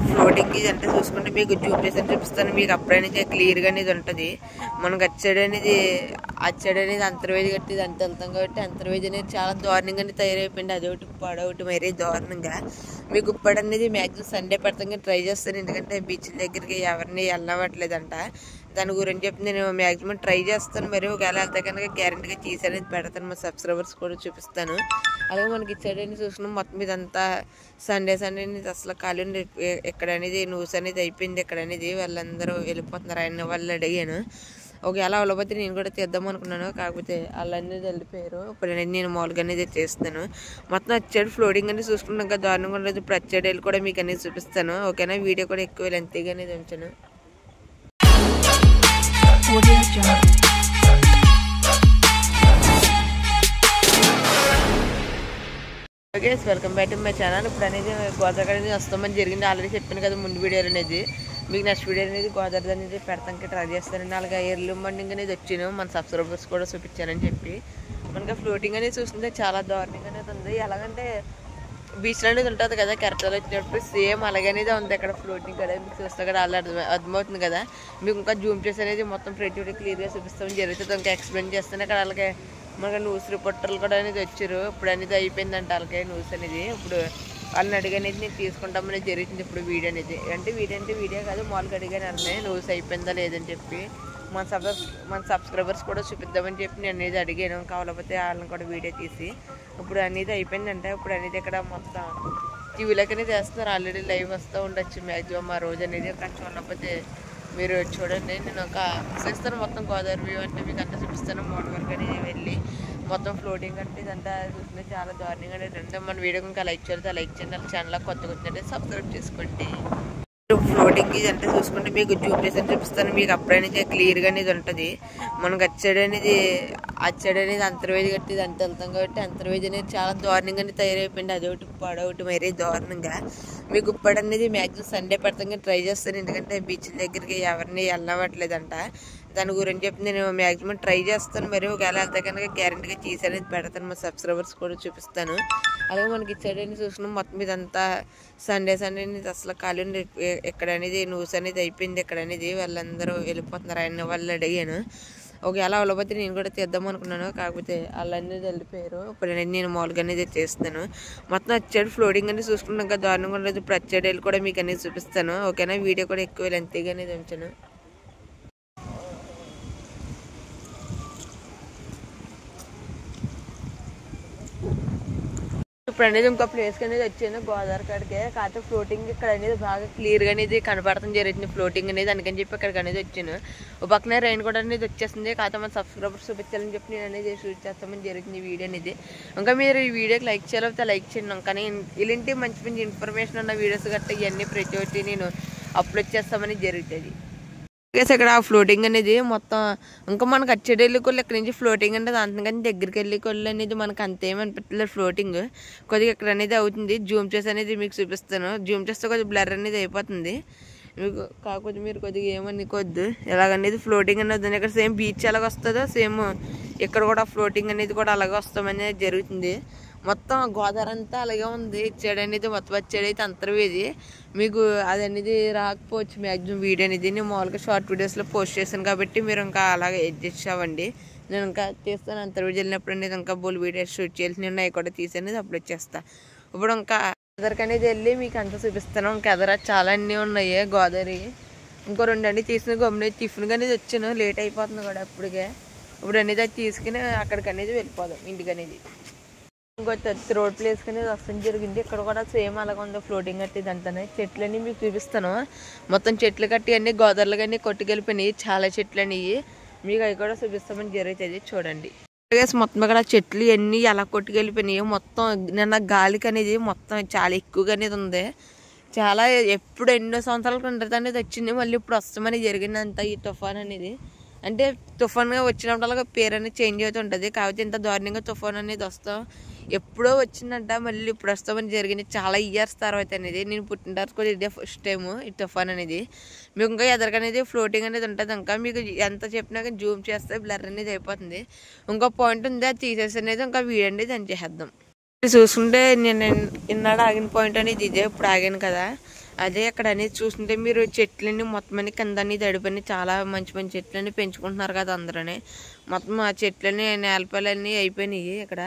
Floating ఇదంటే చూసుకుంటే మీకు జూమ్ చేసి చూపిస్తాను. మీకు అప్పుడనేది క్లియర్గా అనేది ఉంటుంది. మనకు అచ్చాడు అనేది అంతర్వేది కట్టి ఇది అంత వెళ్తాం కాబట్టి అంతర్వేది అనేది చాలా దారుణంగానే తయారైపోయింది. అదొకటి పడొకటి మరీ దారుణంగా. మీకు ఇప్పుడు అనేది మ్యాక్సిమం సండే పెడతాం ట్రై చేస్తాను. ఎందుకంటే బీచ్ దగ్గరికి ఎవరిని వెళ్ళవట్లేదంట. దాని గురించి చెప్పి నేను మ్యాక్సిమం ట్రై చేస్తాను. మరి ఒకవేళ వెళ్తే కనుక గ్యారెంటీగా చీజ్ అనేది పెడతాను. మా సబ్స్క్రైబర్స్ కూడా చూపిస్తాను. అలాగే మనకి ఇచ్చాడని చూసుకున్నాం. మొత్తం ఇదంతా సండే అనేది అసలు ఖాళీ ఇక్కడ అనేది న్యూస్ అనేది అయిపోయింది. ఇక్కడ అనేది వాళ్ళందరూ వెళ్ళిపోతున్నారు. ఆయన వాళ్ళు అడిగాను. ఒకవేళ అవ్వకపోతే నేను కూడా తీద్దాం అనుకున్నాను. కాకపోతే వాళ్ళందరూ వెళ్ళిపోయారు. ఇప్పుడు నేను మామూలుగా అనేది చేస్తాను. మొత్తం వచ్చాడు ఫ్లోటింగ్ అనేది చూసుకున్నాం కదా దారుణంగా ఉండదు. ఇప్పుడు వచ్చాడు వెళ్ళి కూడా మీకు అనేది చూపిస్తాను. ఓకేనా, వీడియో కూడా ఎక్కువ లెంతీగా అనేది ఉంచాను. Okay, welcome back to my channel. ఇప్పుడు అనేది గోదావరి అనేది వస్తామని జరిగింది. ఆల్రెడీ చెప్పాను కదా ముందు వీడియోలు అనేది. మీకు నెక్స్ట్ వీడియో అనేది గోదావరి అనేది పెడతానికి ట్రై చేస్తానండి. అలాగే ఎర్లీ మార్నింగ్ అనేది వచ్చాను. మన సబ్స్క్రైబర్స్ కూడా చూపించానని చెప్పి. మనకి ఫ్లోటింగ్ అనేది చూస్తుంటే చాలా దారుణంగా అనేది ఉంది. ఎలాగంటే బీచ్లో అనేది ఉంటుంది కదా, కెరటాలు వచ్చినప్పుడు సేమ్ అలాగనేది ఉంది అక్కడ ఫ్లోటింగ్ కదా. మీకు చూస్తే కదా అలా అర్థమవుతుంది కదా. మీకు ఇంకా జూమ్ చేసి అనేది మొత్తం ప్రతి క్లియర్గా చూపిస్తామని జరుగుతుంది. ఇంకా ఎక్స్ప్లెయిన్ చేస్తాను అక్కడ. అలాగే మనకి న్యూస్ రిపోర్టర్లు కూడా అనేది వచ్చారు. ఇప్పుడు అనేది అయిపోయిందంట వాళ్ళకి న్యూస్ అనేది. ఇప్పుడు వాళ్ళని అడిగనేది నేను తీసుకుంటామనేది జరుగుతుంది ఇప్పుడు వీడియో అనేది. అంటే వీడియో కాదు, మామూలుగా అడిగాను అన్నీ న్యూస్ అయిపోయిందా లేదని చెప్పి. మన సబ్స్క్రైబర్స్ కూడా చూపిద్దామని చెప్పి నేను అనేది అడిగాను. కావాలపోతే వాళ్ళని కూడా వీడియో తీసి ఇప్పుడు అనేది అయిపోయిందంటే ఇప్పుడు అనేది ఇక్కడ మొత్తం టీవీలోకి అనేది వేస్తున్నారు. ఆల్రెడీ లైవ్ వస్తూ ఉండొచ్చు మ్యాక్సిమం ఆ రోజు అనేది. కానీ చూడకపోతే మీరు చూడండి. నేను ఒక చూపిస్తాను మొత్తం గోదావరి వ్యూ అంటే మీకు అంతా చూపిస్తాను. మోటార్ వరకు అనేది వెళ్ళి మొత్తం ఫ్లోటింగ్ అంటే ఇదంతా చూస్తుంటే చాలా దారుణంగా అంటే మన వీడియో ఇంకా లైక్ చేయాలి. లైక్ చేయండి. ఛానల్ కొత్తగా వచ్చినట్టే సబ్స్క్రైబ్ చేసుకోండి. ఫ్లోటింగ్ ఇదంటే చూసుకుంటే మీకు జూమ్ చేసి చూపిస్తాను. మీకు అప్పుడనేది క్లియర్గా అనేది ఉంటుంది. మనకు అచ్చాడు అనేది అంతర్వేది కట్టి ఇది అంత వెళ్తాం కాబట్టి అంతర్వేది అనేది చాలా దారుణంగానే తయారైపోయింది. అదొకటి పడొకటి మరీ దారుణంగా. మీకు ఇప్పుడు అనేది మ్యాక్సిమం సండే పెడతాం ట్రై చేస్తాను. ఎందుకంటే బీచ్ దగ్గరికి ఎవరిని వెళ్ళవట్లేదంట. దాని గురించి చెప్పి నేను మ్యాక్సిమం ట్రై చేస్తాను. మరి ఒకవేళ వెళ్తే కనుక గ్యారెంటీగా చీజ్ అనేది పెడతాను. మా సబ్స్క్రైబర్స్ కూడా చూపిస్తాను. అలాగే మనకి ఇచ్చాడని చూసుకున్నాం. మొత్తం ఇదంతా సండే అనేది అసలు ఖాళీ ఇక్కడ అనేది న్యూస్ అనేది అయిపోయింది. ఇక్కడ అనేది వాళ్ళందరూ వెళ్ళిపోతున్నారు. ఆయన వాళ్ళు అడిగాను. ఒకవేళ అవ్వకపోతే నేను కూడా తీద్దాం అనుకున్నాను. కాకపోతే వాళ్ళందరూ వెళ్ళిపోయారు. ఇప్పుడు నేను మామూలుగా అనేది చేస్తాను. మొత్తం వచ్చాడు ఫ్లోటింగ్ అనేది చూసుకున్నాం కదా దారుణంగా ఉండదు. ఇప్పుడు వచ్చాడు వెళ్ళి కూడా మీకు అనేది చూపిస్తాను. ఓకేనా, వీడియో కూడా ఎక్కువ లెంతీగా అనేది ఉంచాను. ఇప్పుడు అనేది ఇంకో ప్లేస్కి అనేది వచ్చాను గోదావరి కాడికే. కాకపోతే ఫ్లోటింగ్ ఇక్కడ అనేది బాగా క్లియర్గా అనేది కనపడటం జరుగుతుంది ఫ్లోటింగ్ అనేది. అందుకని చెప్పి ఇక్కడికి అనేది వచ్చాను. ఒక పక్కనే రైన్ కూడా అనేది వచ్చేస్తుంది. కాకపోతే మన సబ్స్క్రైబర్స్ చూపించాలని చెప్పి నేను అనేది షూట్ చేస్తామని జరుగుతుంది ఈ వీడియో అనేది. ఇంకా మీరు ఈ వీడియోకి లైక్ చేయాలంటే లైక్ చేయండి. కానీ ఇలాంటి మంచి మంచి ఇన్ఫర్మేషన్ ఉన్న వీడియోస్ గట్టా ఇవన్నీ ప్రతి ఒక్కటి నేను అప్లోడ్ చేస్తామని జరుగుతుంది. ఇక్కడ ఆ ఫ్లోటింగ్ అనేది మొత్తం ఇంకా మనకు అచ్చేటి వెళ్ళి కొళ్ళు ఇక్కడ నుంచి ఫ్లోటింగ్ అంటే అంతకని దగ్గరికి వెళ్ళి కొళ్ళు అనేది మనకు అంతేమనిపించలేదు. ఫ్లోటింగ్ కొద్దిగా ఇక్కడ అనేది అవుతుంది. జూమ్ చేసి అనేది మీకు చూపిస్తాను. జూమ్ చేస్తే కొద్దిగా బ్లర్ అనేది అయిపోతుంది మీకు. కాకపోతే మీరు కొద్దిగా ఏమనుకోవద్దు. ఎలాగనేది ఫ్లోటింగ్ అనేది వద్దండి. ఇక్కడ సేమ్ బీచ్ ఎలాగ వస్తుందో సేమ్ ఇక్కడ కూడా ఫ్లోటింగ్ అనేది కూడా అలాగే వస్తామనేది జరుగుతుంది. మొత్తం గోదావరి అంతా అలాగే ఉంది. ఇచ్చాడు అనేది మొత్తం వచ్చాడు అయితే అంతర్వేది. మీకు అది అనేది రాకపోవచ్చు మ్యాక్సిమం వీడియో అనేది. నేను మామూలుగా షార్ట్ వీడియోస్లో పోస్ట్ చేశాను కాబట్టి మీరు ఇంకా అలాగే అడ్జస్ట్ అవ్వండి. నేను ఇంకా చేస్తాను. అంతర్వేది వెళ్ళినప్పుడు అనేది ఇంకా బోల్ వీడియోస్ షూట్ చేయాల్సి నేను అవి కూడా తీసి అనేది అప్లోడ్ చేస్తాను. ఇప్పుడు ఇంకా ఎదరికి అనేది వెళ్ళి మీకు అంతా చూపిస్తాను. ఇంకా ఎదర చాలా అన్నీ ఉన్నాయి గోదావరి. ఇంకో రెండు అన్నీ తీసుకుని గమ్మున టిఫిన్గా అనేది వచ్చాను. లేట్ అయిపోతుంది కూడా అప్పటికే. ఇప్పుడు అనేది అది తీసుకుని అక్కడికి అనేది వెళ్ళిపోదాం ఇంటికి అనేది. ఇంకో రోడ్ ప్లేస్కి అనేది వస్తాం జరిగింది. ఇక్కడ కూడా సేమ్ అలాగే ఉంది ఫ్లోటింగ్ కట్టి ఇదంతానే. చెట్లు అన్నీ మీకు చూపిస్తాను. మొత్తం చెట్లు కట్టి అన్నీ గోదావరిలో కానీ కొట్టుకెళ్ళిపోయినాయి. చాలా చెట్లు అనేవి మీకు అవి కూడా చూపిస్తామని జరుగుతుంది చూడండి. మొత్తం ఇక్కడ చెట్లు అన్నీ ఎలా కొట్టుకెళ్ళిపోయినాయి. మొత్తం నిన్న గాలికి అనేది మొత్తం చాలా ఎక్కువగా అనేది ఉంది. చాలా ఎప్పుడు ఎన్నో సంవత్సరాల క్రిందట అనేది వచ్చింది. మళ్ళీ ఇప్పుడు వస్తామని జరిగిందంత ఈ తుఫాన్ అనేది. అంటే తుఫాన్గా వచ్చినప్పుడు పేరు అనేది చేంజ్ అవుతుంటుంది. కాకపోతే ఇంత దారుణంగా తుఫాన్ అనేది వస్తాం ఎప్పుడో వచ్చిందంట. మళ్ళీ ఇప్పుడు వస్తామని జరిగింది చాలా ఇయర్స్ తర్వాత అనేది. నేను పుట్టిన తర్వాత కూడా ఇదే ఫస్ట్ టైము ఈ తుఫాన్ అనేది. మీకు ఇంకా ఎదరికనేది ఫ్లోటింగ్ అనేది ఉంటుంది. ఇంకా మీకు ఎంత చెప్పినా కానీ జూమ్ చేస్తే బ్లర్ అనేది అయిపోతుంది. ఇంకో పాయింట్ ఉంది, అది తీసేసి అనేది ఇంకా వీడియో అనేది దాన్ని చేసేద్దాం. చూసుకుంటే నేను ఇన్నాడు ఆగిన పాయింట్ అనేది ఇదే. ఇప్పుడు ఆగాను కదా, అదే అక్కడ అనేది చూస్తుంటే మీరు చెట్లన్నీ మొత్తం అన్ని కిందని దడిపని చాలా మంచి మంచి చెట్లన్నీ పెంచుకుంటున్నారు కదా అందరూ. మొత్తం ఆ చెట్లన్నీ నేలపాలన్నీ అయిపోయినాయి ఇక్కడ.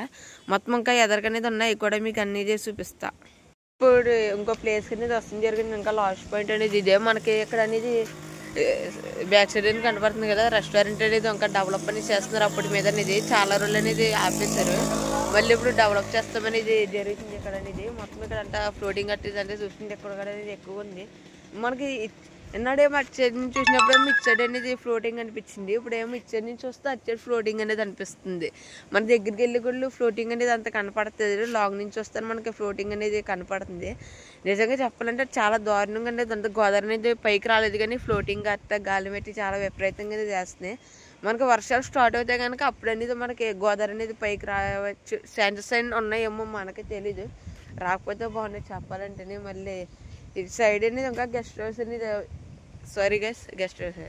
మొత్తం ఇంకా ఎదరకనేది ఉన్నాయి కూడా మీకు అన్నీ చేసి చూపిస్తా. ఇప్పుడు ఇంకో ప్లేస్ అనేది వస్తుంది జరిగింది. ఇంకా లాస్ట్ పాయింట్ అనేది ఇదే మనకి ఇక్కడ అనేది బ్యాక్ సైడ్ అనేది కనపడుతుంది కదా. రెస్టారెంట్ అనేది ఇంకా డెవలప్ అనేది చేస్తున్నారు. అప్పటి మీద అనేది చాలా రోజులు అనేది ఆపేశారు. మళ్ళీ ఇప్పుడు డెవలప్ చేస్తామనేది జరుగుతుంది ఇక్కడ అనేది. మొత్తం ఇక్కడ అంతా ఫ్లోటింగ్ కట్టేది అంటే చూస్తుంటే ఇక్కడ అనేది ఎక్కువ ఉంది. మనకి ఎన్నాడేమో అటు సైడ్ నుంచి చూసినప్పుడేమో ఇటు సైడ్ అనేది ఫ్లోటింగ్ అనిపించింది. ఇప్పుడు ఏమో ఇటు సైడ్ నుంచి చూస్తే అటు సైడ్ ఫ్లోటింగ్ అనేది అనిపిస్తుంది. మన దగ్గరికి వెళ్ళి కూడా ఫ్లోటింగ్ అనేది అంత కనపడుతుంది. లాంగ్ నుంచి వస్తే మనకి ఫ్లోటింగ్ అనేది కనపడుతుంది. నిజంగా చెప్పాలంటే చాలా దారుణంగా అనేది అంత గోదావరి అనేది పైకి రాలేదు, కానీ ఫ్లోటింగ్ అట్ట గాలి పెట్టి చాలా విపరీతంగా చేస్తున్నాయి. మనకు వర్షాలు స్టార్ట్ అవుతాయి కనుక అప్పుడు అనేది మనకి గోదావరి అనేది పైకి రావచ్చు ఛాన్సెస్ ఉన్నాయేమో మనకి తెలీదు. రాకపోతే బాగున్నాయి చెప్పాలంటేనే. మళ్ళీ ఇటు సైడ్ అనేది ఇంకా గెస్ట్ హౌస్ అనేది సారీ గెస్ట్ హౌస్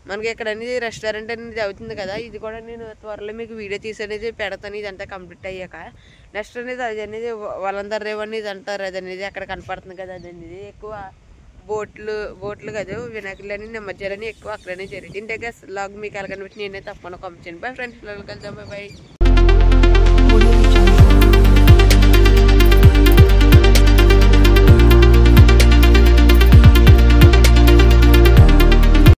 మనకి ఇక్కడ అనేది రెస్టారెంట్ అనేది అవుతుంది కదా. ఇది కూడా నేను త్వరలో మీకు వీడియో తీసి అనేది పెడతాను ఇదంతా కంప్లీట్ అయ్యాక. నెక్స్ట్ అనేది అది అనేది వలందర్ రేవ్ అనేది అంటారు. అది అనేది అక్కడ కనపడుతుంది కదా. అది అనేది ఎక్కువ బోట్లు కదా వినాయకులు అని నిమజ్జనాలని ఎక్కువ అక్కడనే జరిగింది. ఇంటే లాగ్ మీకు ఎలా కనిపించింది నేనే తప్పకుండా కామెంట్ చేయండి. బై ఫ్రెండ్స్, కలిద్దాం. బై.